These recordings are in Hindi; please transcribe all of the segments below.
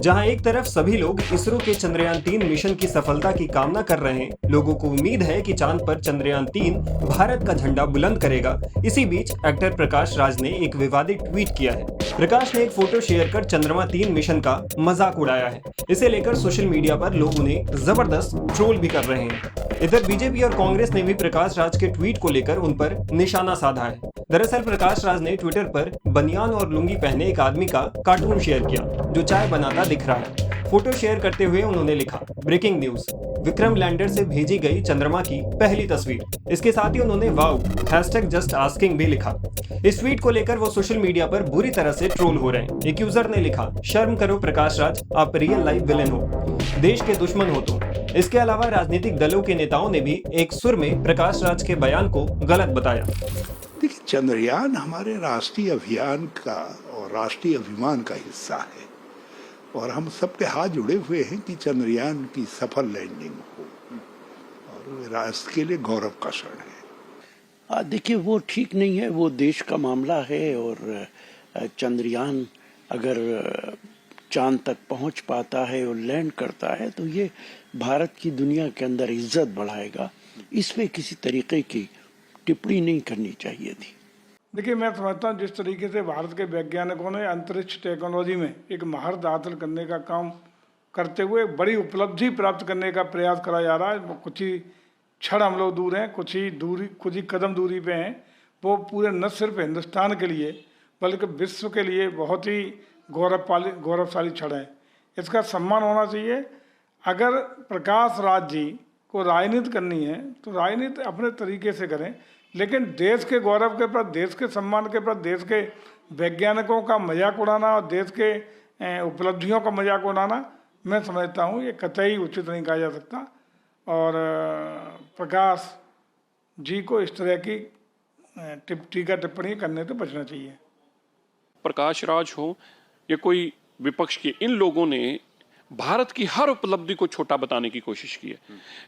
जहां एक तरफ सभी लोग इसरो के चंद्रयान 3 मिशन की सफलता की कामना कर रहे हैं, लोगों को उम्मीद है कि चांद पर चंद्रयान 3 भारत का झंडा बुलंद करेगा। इसी बीच एक्टर प्रकाश राज ने एक विवादित ट्वीट किया है। प्रकाश ने एक फोटो शेयर कर चंद्रमा 3 मिशन का मजाक उड़ाया है। इसे लेकर सोशल मीडिया पर लोग उन्हें जबरदस्त ट्रोल भी कर रहे हैं। इधर बीजेपी और कांग्रेस ने भी प्रकाश राज के ट्वीट को लेकर उन पर निशाना साधा है। दरअसल प्रकाश राज ने ट्विटर पर बनियान और लुंगी पहने एक आदमी का कार्टून शेयर किया जो चाय बनाता दिख रहा है। फोटो शेयर करते हुए उन्होंने लिखा, ब्रेकिंग न्यूज, विक्रम लैंडर से भेजी गई चंद्रमा की पहली तस्वीर। इसके साथ ही उन्होंने वाओ #जस्ट आस्किंग भी लिखा। इस ट्वीट को लेकर वो सोशल मीडिया पर बुरी तरह से ट्रोल हो रहे हैं। एक यूजर ने लिखा, शर्म करो प्रकाश राज, आप रियल लाइफ विलेन हो, देश के दुश्मन हो तुम। इसके अलावा राजनीतिक दलों के नेताओं ने भी एक सुर में प्रकाश राज के बयान को गलत बताया। देखिए, चंद्रयान हमारे राष्ट्रीय अभियान का और राष्ट्रीय अभिमान का हिस्सा है और हम सबके हाथ जुड़े हुए हैं कि चंद्रयान की सफल लैंडिंग हो और राष्ट्र के लिए गौरव का क्षण है। देखिए, वो ठीक नहीं है, वो देश का मामला है और चंद्रयान अगर चांद तक पहुंच पाता है और लैंड करता है तो ये भारत की दुनिया के अंदर इज्जत बढ़ाएगा। इसमें किसी तरीके की टिप्पणी नहीं करनी चाहिए थी। देखिए, मैं समझता हूँ जिस तरीके से भारत के वैज्ञानिकों ने अंतरिक्ष टेक्नोलॉजी में एक महारत हासिल करने का काम करते हुए बड़ी उपलब्धि प्राप्त करने का प्रयास करा जा रहा है। कुछ ही क्षण हम लोग दूर हैं, कुछ ही कदम दूरी पे हैं। वो पूरे न सिर्फ हिंदुस्तान के लिए बल्कि विश्व के लिए बहुत ही गौरवशाली क्षण है। इसका सम्मान होना चाहिए। अगर प्रकाश राज जी को राजनीति करनी है तो राजनीति अपने तरीके से करें, लेकिन देश के गौरव के प्रति, देश के सम्मान के प्रति, देश के वैज्ञानिकों का मजाक उड़ाना और देश के उपलब्धियों का मजाक उड़ाना, मैं समझता हूँ ये कतई उचित नहीं कहा जा सकता। और प्रकाश जी को इस तरह की टीका टिप्पणी करने से बचना चाहिए। प्रकाश राज हो या कोई विपक्ष के, इन लोगों ने भारत की हर उपलब्धि को छोटा बताने की कोशिश की है।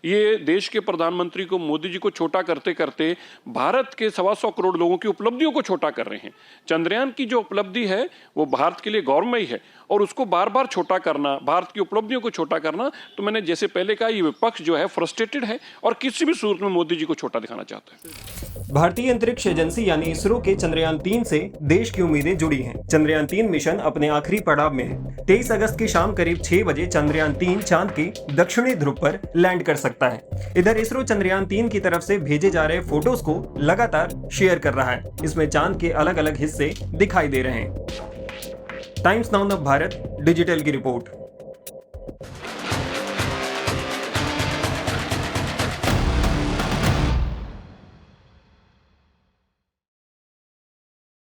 ये देश के प्रधानमंत्री को, मोदी जी को छोटा करते करते भारत के 125 करोड़ लोगों की उपलब्धियों को छोटा कर रहे हैं। चंद्रयान की जो उपलब्धि है वो भारत के लिए गौरवमयी है और उसको बार बार छोटा करना, भारत की उपलब्धियों को छोटा करना, तो मैंने जैसे पहले कहा, ये विपक्ष जो है फ्रस्ट्रेटेड है और किसी भी सूरत में मोदी जी को छोटा दिखाना चाहता है। भारतीय अंतरिक्ष एजेंसी यानी इसरो के चंद्रयान 3 से देश की उम्मीदें जुड़ी हैं। चंद्रयान 3 मिशन अपने आखिरी पड़ाव में है। 23 अगस्त की शाम करीब 6 बजे चंद्रयान 3 चांद के दक्षिणी ध्रुव पर लैंड कर सकता है। इधर इसरो चंद्रयान 3 की तरफ से भेजे जा रहे फोटोज को लगातार शेयर कर रहा है। इसमें चांद के अलग अलग हिस्से दिखाई दे रहे हैं। टाइम्स नाउ भारत डिजिटल की रिपोर्ट।